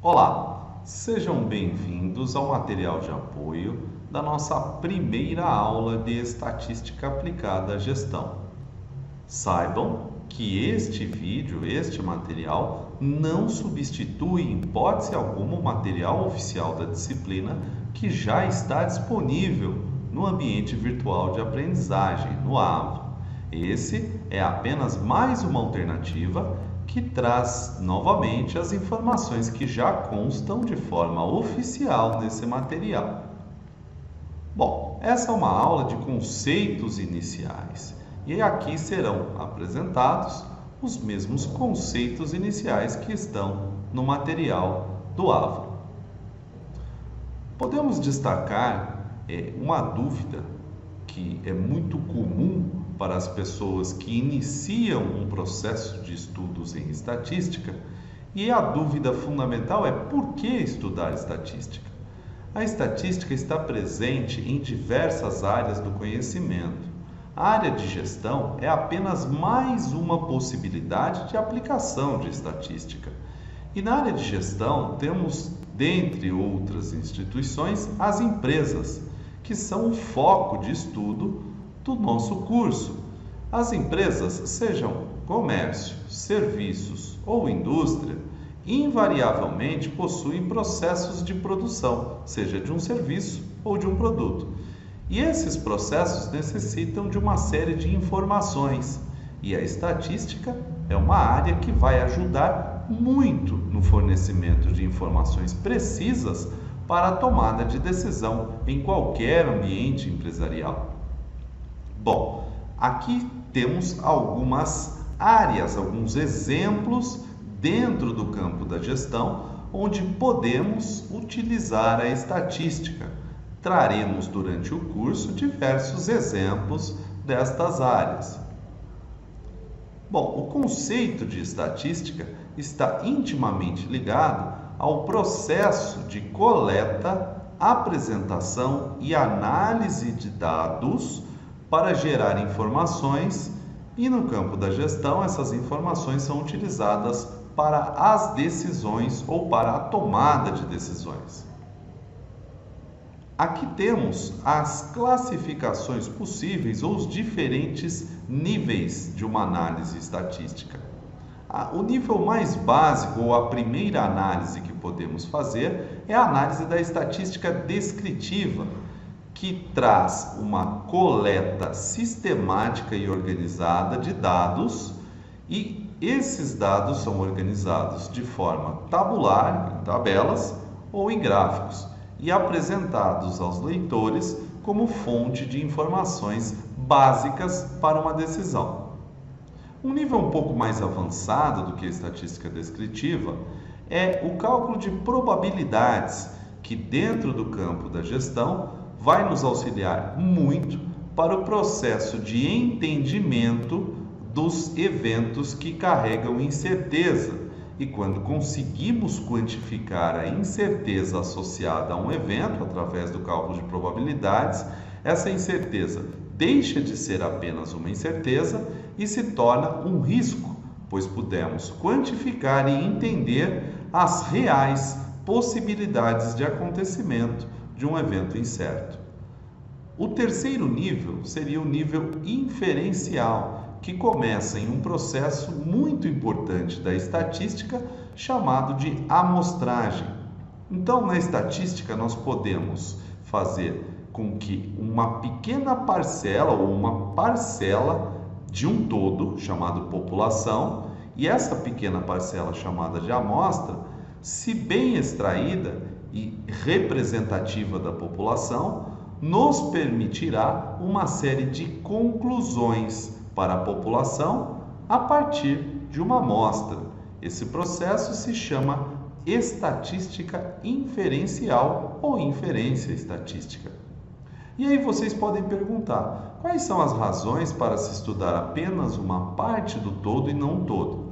Olá, sejam bem-vindos ao material de apoio da nossa primeira aula de Estatística Aplicada à Gestão. Saibam que este material, não substitui em hipótese alguma o material oficial da disciplina que já está disponível no ambiente virtual de aprendizagem, no AVA. Esse é apenas mais uma alternativa que traz novamente as informações que já constam de forma oficial nesse material. Bom, essa é uma aula de conceitos iniciais e aqui serão apresentados os mesmos conceitos iniciais que estão no material do AVA. Podemos destacar uma dúvida que é muito comum para as pessoas que iniciam um processo de estudos em estatística, e a dúvida fundamental é: por que estudar estatística? A estatística está presente em diversas áreas do conhecimento. A área de gestão é apenas mais uma possibilidade de aplicação de estatística. E na área de gestão temos, dentre outras instituições, as empresas, que são o foco de estudo do nosso curso. As empresas, sejam comércio, serviços ou indústria, invariavelmente possuem processos de produção, seja de um serviço ou de um produto. E esses processos necessitam de uma série de informações, e a estatística é uma área que vai ajudar muito no fornecimento de informações precisas para a tomada de decisão em qualquer ambiente empresarial. Bom, aqui temos algumas áreas, alguns exemplos dentro do campo da gestão onde podemos utilizar a estatística. Traremos durante o curso diversos exemplos destas áreas. Bom, o conceito de estatística está intimamente ligado ao processo de coleta, apresentação e análise de dados para gerar informações, e no campo da gestão essas informações são utilizadas para as decisões ou para a tomada de decisões. Aqui temos as classificações possíveis ou os diferentes níveis de uma análise estatística. O nível mais básico, ou a primeira análise que podemos fazer, é a análise da estatística descritiva, que traz uma coleta sistemática e organizada de dados, e esses dados são organizados de forma tabular, em tabelas ou em gráficos, e apresentados aos leitores como fonte de informações básicas para uma decisão. Um nível um pouco mais avançado do que a estatística descritiva é o cálculo de probabilidades, que dentro do campo da gestão vai nos auxiliar muito para o processo de entendimento dos eventos que carregam incerteza. E quando conseguimos quantificar a incerteza associada a um evento através do cálculo de probabilidades, essa incerteza deixa de ser apenas uma incerteza e se torna um risco, pois podemos quantificar e entender as reais possibilidades de acontecimento de um evento incerto. O terceiro nível seria o nível inferencial, que começa em um processo muito importante da estatística chamado de amostragem. Então, na estatística, nós podemos fazer com que uma pequena parcela ou uma parcela de um todo, chamado população, e essa pequena parcela chamada de amostra, se bem extraída e representativa da população, nos permitirá uma série de conclusões para a população a partir de uma amostra. Esse processo se chama estatística inferencial ou inferência estatística. E aí vocês podem perguntar: quais são as razões para se estudar apenas uma parte do todo e não o todo?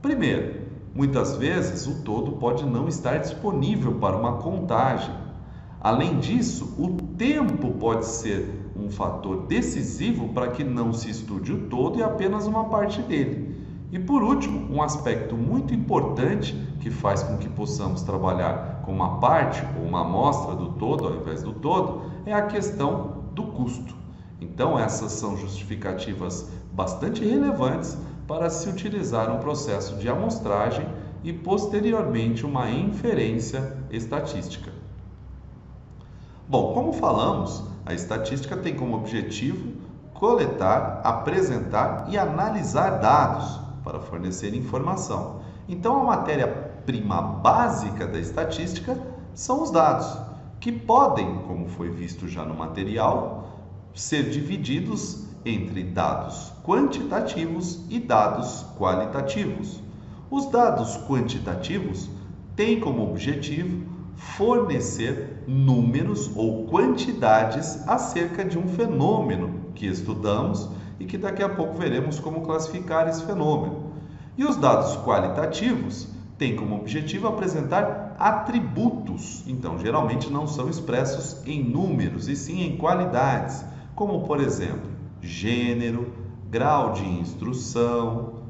Primeiro, muitas vezes o todo pode não estar disponível para uma contagem. Além disso, o tempo pode ser um fator decisivo para que não se estude o todo e apenas uma parte dele. E por último, um aspecto muito importante que faz com que possamos trabalhar com uma parte ou uma amostra do todo ao invés do todo é a questão do custo. Então, essas são justificativas bastante relevantes para se utilizar um processo de amostragem e posteriormente uma inferência estatística. Bom, como falamos, a estatística tem como objetivo coletar, apresentar e analisar dados para fornecer informação. Então, a matéria-prima básica da estatística são os dados, que podem, como foi visto já no material, ser divididos entre dados quantitativos e dados qualitativos. Os dados quantitativos têm como objetivo fornecer números ou quantidades acerca de um fenômeno que estudamos e que daqui a pouco veremos como classificar esse fenômeno. E os dados qualitativos têm como objetivo apresentar atributos, então geralmente não são expressos em números e sim em qualidades, como por exemplo, gênero, grau de instrução,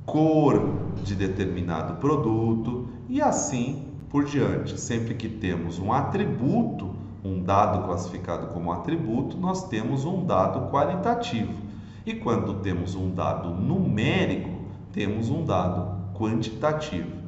cor de determinado produto e assim por diante. Sempre que temos um atributo, um dado classificado como atributo, nós temos um dado qualitativo. E quando temos um dado numérico, temos um dado quantitativo.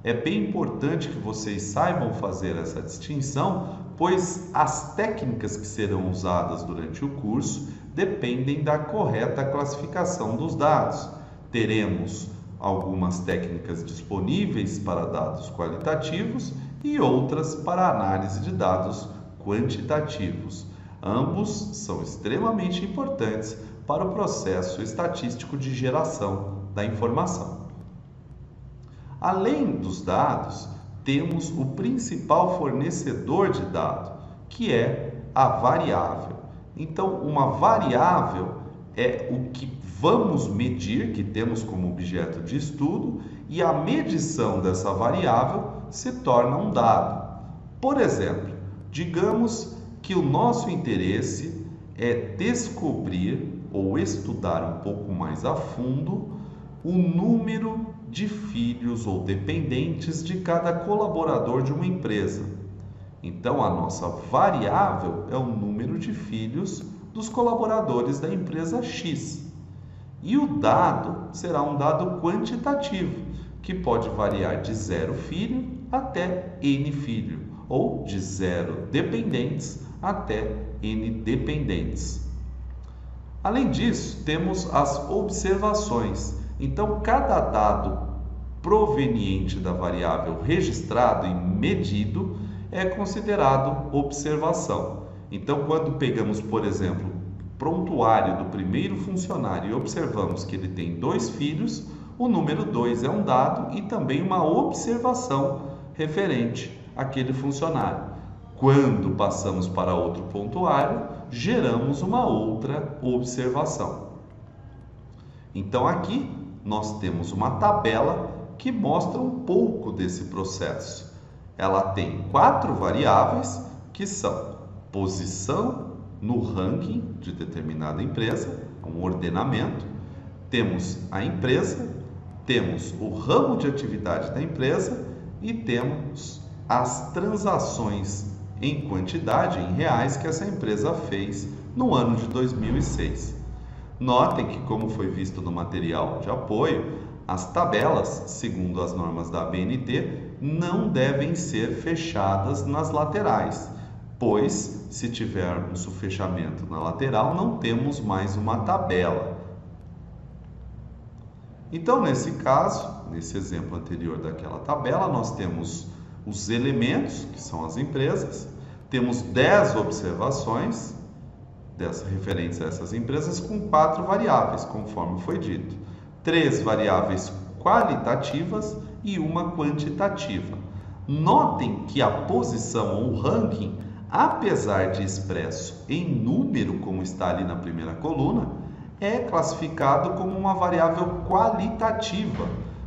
É bem importante que vocês saibam fazer essa distinção, pois as técnicas que serão usadas durante o curso dependem da correta classificação dos dados. Teremos algumas técnicas disponíveis para dados qualitativos e outras para análise de dados quantitativos. Ambos são extremamente importantes para o processo estatístico de geração da informação. Além dos dados, temos o principal fornecedor de dado, que é a variável. Então, uma variável é o que vamos medir, que temos como objeto de estudo, e a medição dessa variável se torna um dado. Por exemplo, digamos que o nosso interesse é descobrir ou estudar um pouco mais a fundo o número de filhos ou dependentes de cada colaborador de uma empresa. Então, a nossa variável é o número de filhos dos colaboradores da empresa X. E o dado será um dado quantitativo, que pode variar de 0 filho até N filho, ou de 0 dependentes até N dependentes. Além disso, temos as observações. Então, cada dado proveniente da variável registrado e medido é considerado observação. Então, quando pegamos, por exemplo, o prontuário do primeiro funcionário e observamos que ele tem 2 filhos, o número 2 é um dado e também uma observação referente àquele funcionário. Quando passamos para outro prontuário, geramos uma outra observação. Então, aqui nós temos uma tabela que mostra um pouco desse processo. Ela tem 4 variáveis que são posição no ranking de determinada empresa, um ordenamento, temos a empresa, temos o ramo de atividade da empresa e temos as transações em quantidade, em reais, que essa empresa fez no ano de 2006. Notem que, como foi visto no material de apoio, as tabelas, segundo as normas da ABNT, não devem ser fechadas nas laterais, pois, se tivermos o fechamento na lateral, não temos mais uma tabela. Então, nesse caso, nesse exemplo anterior daquela tabela, nós temos os elementos, que são as empresas, temos 10 observações referentes a essas empresas com 4 variáveis, conforme foi dito. 3 variáveis qualitativas e uma quantitativa. Notem que a posição ou ranking, apesar de expresso em número, como está ali na primeira coluna, é classificado como uma variável qualitativa,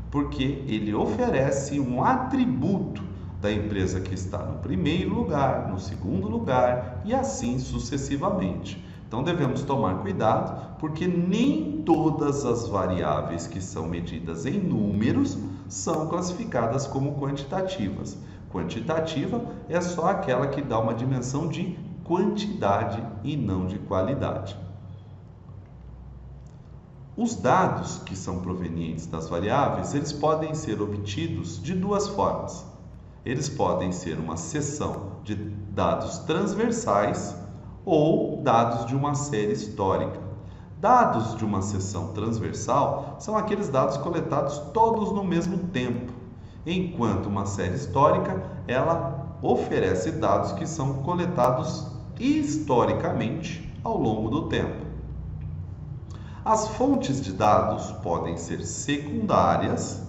porque ele oferece um atributo da empresa que está no primeiro lugar, no segundo lugar e assim sucessivamente. Então devemos tomar cuidado, porque nem todas as variáveis que são medidas em números são classificadas como quantitativas. Quantitativa é só aquela que dá uma dimensão de quantidade e não de qualidade. Os dados que são provenientes das variáveis, eles podem ser obtidos de duas formas. Eles podem ser uma seção de dados transversais ou dados de uma série histórica. Dados de uma seção transversal são aqueles dados coletados todos no mesmo tempo, enquanto uma série histórica, ela oferece dados que são coletados historicamente ao longo do tempo. As fontes de dados podem ser secundárias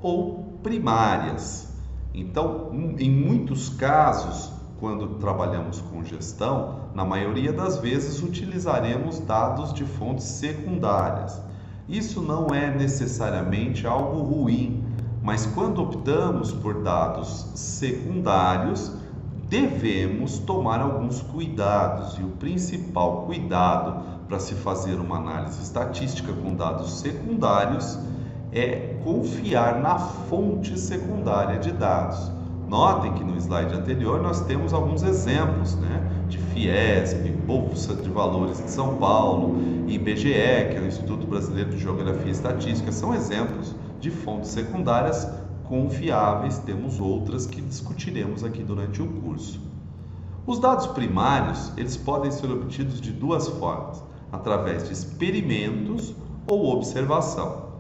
ou primárias. Então, em muitos casos, quando trabalhamos com gestão, na maioria das vezes utilizaremos dados de fontes secundárias. Isso não é necessariamente algo ruim, mas quando optamos por dados secundários, devemos tomar alguns cuidados, e o principal cuidado para se fazer uma análise estatística com dados secundários é confiar na fonte secundária de dados. Notem que no slide anterior nós temos alguns exemplos, de Fiesp, Bolsa de Valores de São Paulo, IBGE, que é o Instituto Brasileiro de Geografia e Estatística, são exemplos de fontes secundárias confiáveis. Temos outras que discutiremos aqui durante o curso. Os dados primários, eles podem ser obtidos de duas formas, através de experimentos ou observação.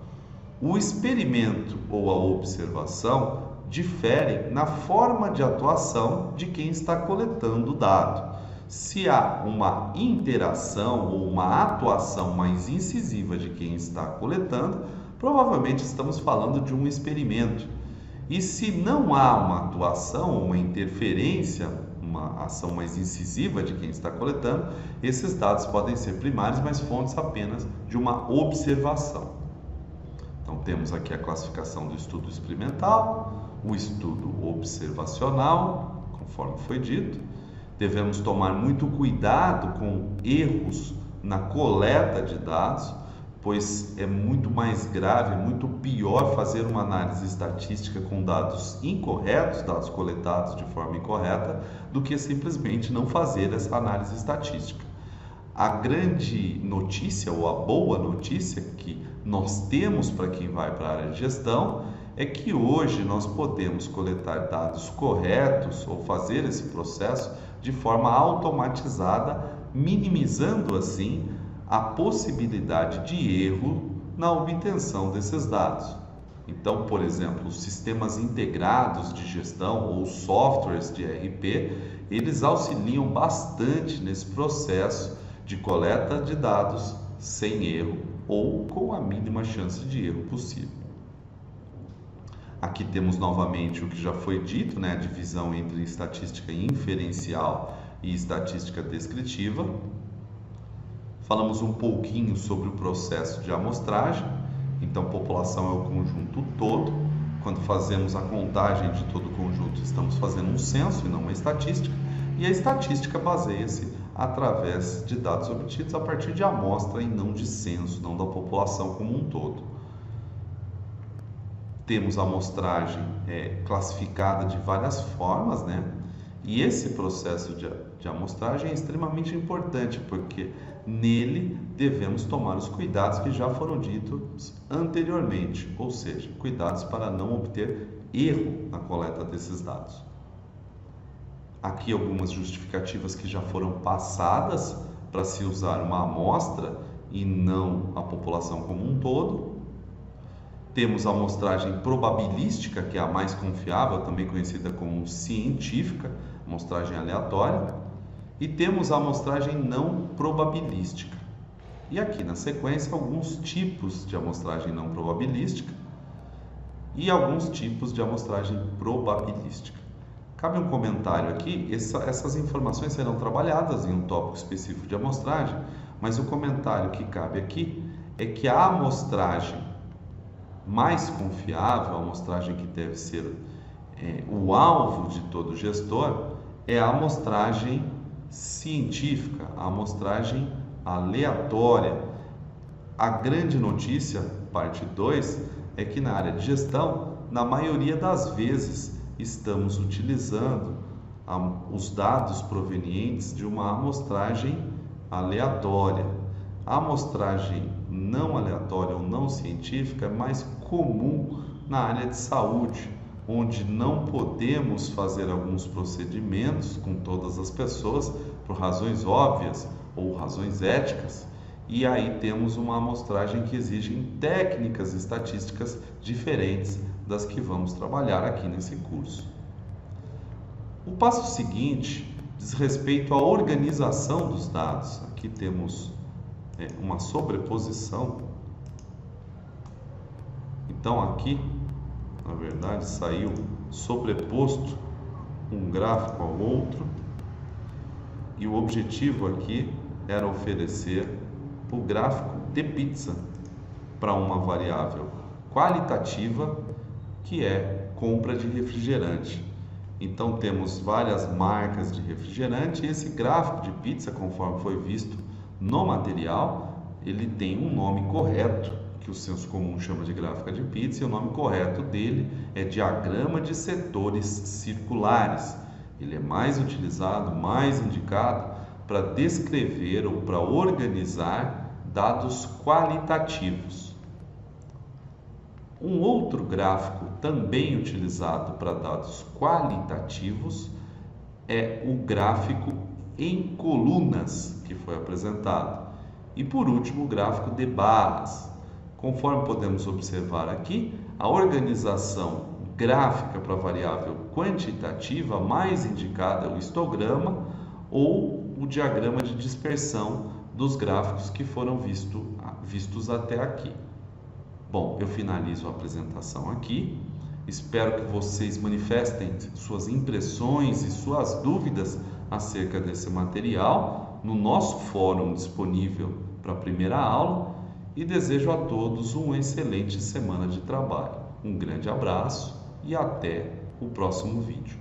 O experimento ou a observação diferem na forma de atuação de quem está coletando o dado. Se há uma interação ou uma atuação mais incisiva de quem está coletando, provavelmente estamos falando de um experimento. E se não há uma atuação, uma interferência, uma ação mais incisiva de quem está coletando, esses dados podem ser primários, mas fontes apenas de uma observação. Então temos aqui a classificação do estudo experimental, o estudo observacional, conforme foi dito. Devemos tomar muito cuidado com erros na coleta de dados, pois é muito mais grave, muito pior fazer uma análise estatística com dados incorretos, dados coletados de forma incorreta, do que simplesmente não fazer essa análise estatística. A grande notícia, ou a boa notícia que nós temos para quem vai para a área de gestão, é que hoje nós podemos coletar dados corretos ou fazer esse processo de forma automatizada, minimizando assim a possibilidade de erro na obtenção desses dados. Então, por exemplo, os sistemas integrados de gestão ou softwares de ERP, eles auxiliam bastante nesse processo de coleta de dados sem erro ou com a mínima chance de erro possível. Aqui temos novamente o que já foi dito, a divisão entre estatística inferencial e estatística descritiva. Falamos um pouquinho sobre o processo de amostragem. Então, população é o conjunto todo. Quando fazemos a contagem de todo o conjunto, estamos fazendo um censo e não uma estatística. E a estatística baseia-se através de dados obtidos a partir de amostra e não de censo, não da população como um todo. Temos a amostragem classificada de várias formas, E esse processo de amostragem é extremamente importante, porque nele devemos tomar os cuidados que já foram ditos anteriormente, ou seja, cuidados para não obter erro na coleta desses dados. Aqui algumas justificativas que já foram passadas para se usar uma amostra e não a população como um todo. Temos a amostragem probabilística, que é a mais confiável, também conhecida como científica, amostragem aleatória, e temos a amostragem não probabilística. E aqui na sequência alguns tipos de amostragem não probabilística e alguns tipos de amostragem probabilística. Cabe um comentário aqui, essas informações serão trabalhadas em um tópico específico de amostragem, mas o comentário que cabe aqui é que a amostragem mais confiável, a amostragem que deve ser o alvo de todo gestor, é a amostragem científica, a amostragem aleatória. A grande notícia, parte 2, é que na área de gestão, na maioria das vezes, estamos utilizando os dados provenientes de uma amostragem aleatória. A amostragem não aleatória ou não científica é mais comum na área de saúde, onde não podemos fazer alguns procedimentos com todas as pessoas por razões óbvias ou razões éticas, e aí temos uma amostragem que exige técnicas estatísticas diferentes das que vamos trabalhar aqui nesse curso. O passo seguinte diz respeito à organização dos dados. Aqui temos uma sobreposição. Então aqui, na verdade, saiu sobreposto um gráfico ao outro, e o objetivo aqui era oferecer o gráfico de pizza para uma variável qualitativa, que é compra de refrigerante. Então temos várias marcas de refrigerante, e esse gráfico de pizza, conforme foi visto no material, ele tem um nome correto, que o senso comum chama de gráfica de pizza, e o nome correto dele é diagrama de setores circulares. Ele é mais utilizado, mais indicado para descrever ou para organizar dados qualitativos. Um outro gráfico também utilizado para dados qualitativos é o gráfico em colunas, que foi apresentado. E por último, o gráfico de barras. Conforme podemos observar aqui, a organização gráfica para a variável quantitativa mais indicada é o histograma ou o diagrama de dispersão dos gráficos que foram vistos até aqui. Bom, eu finalizo a apresentação aqui. Espero que vocês manifestem suas impressões e suas dúvidas acerca desse material no nosso fórum disponível para a primeira aula, e desejo a todos uma excelente semana de trabalho. Um grande abraço e até o próximo vídeo.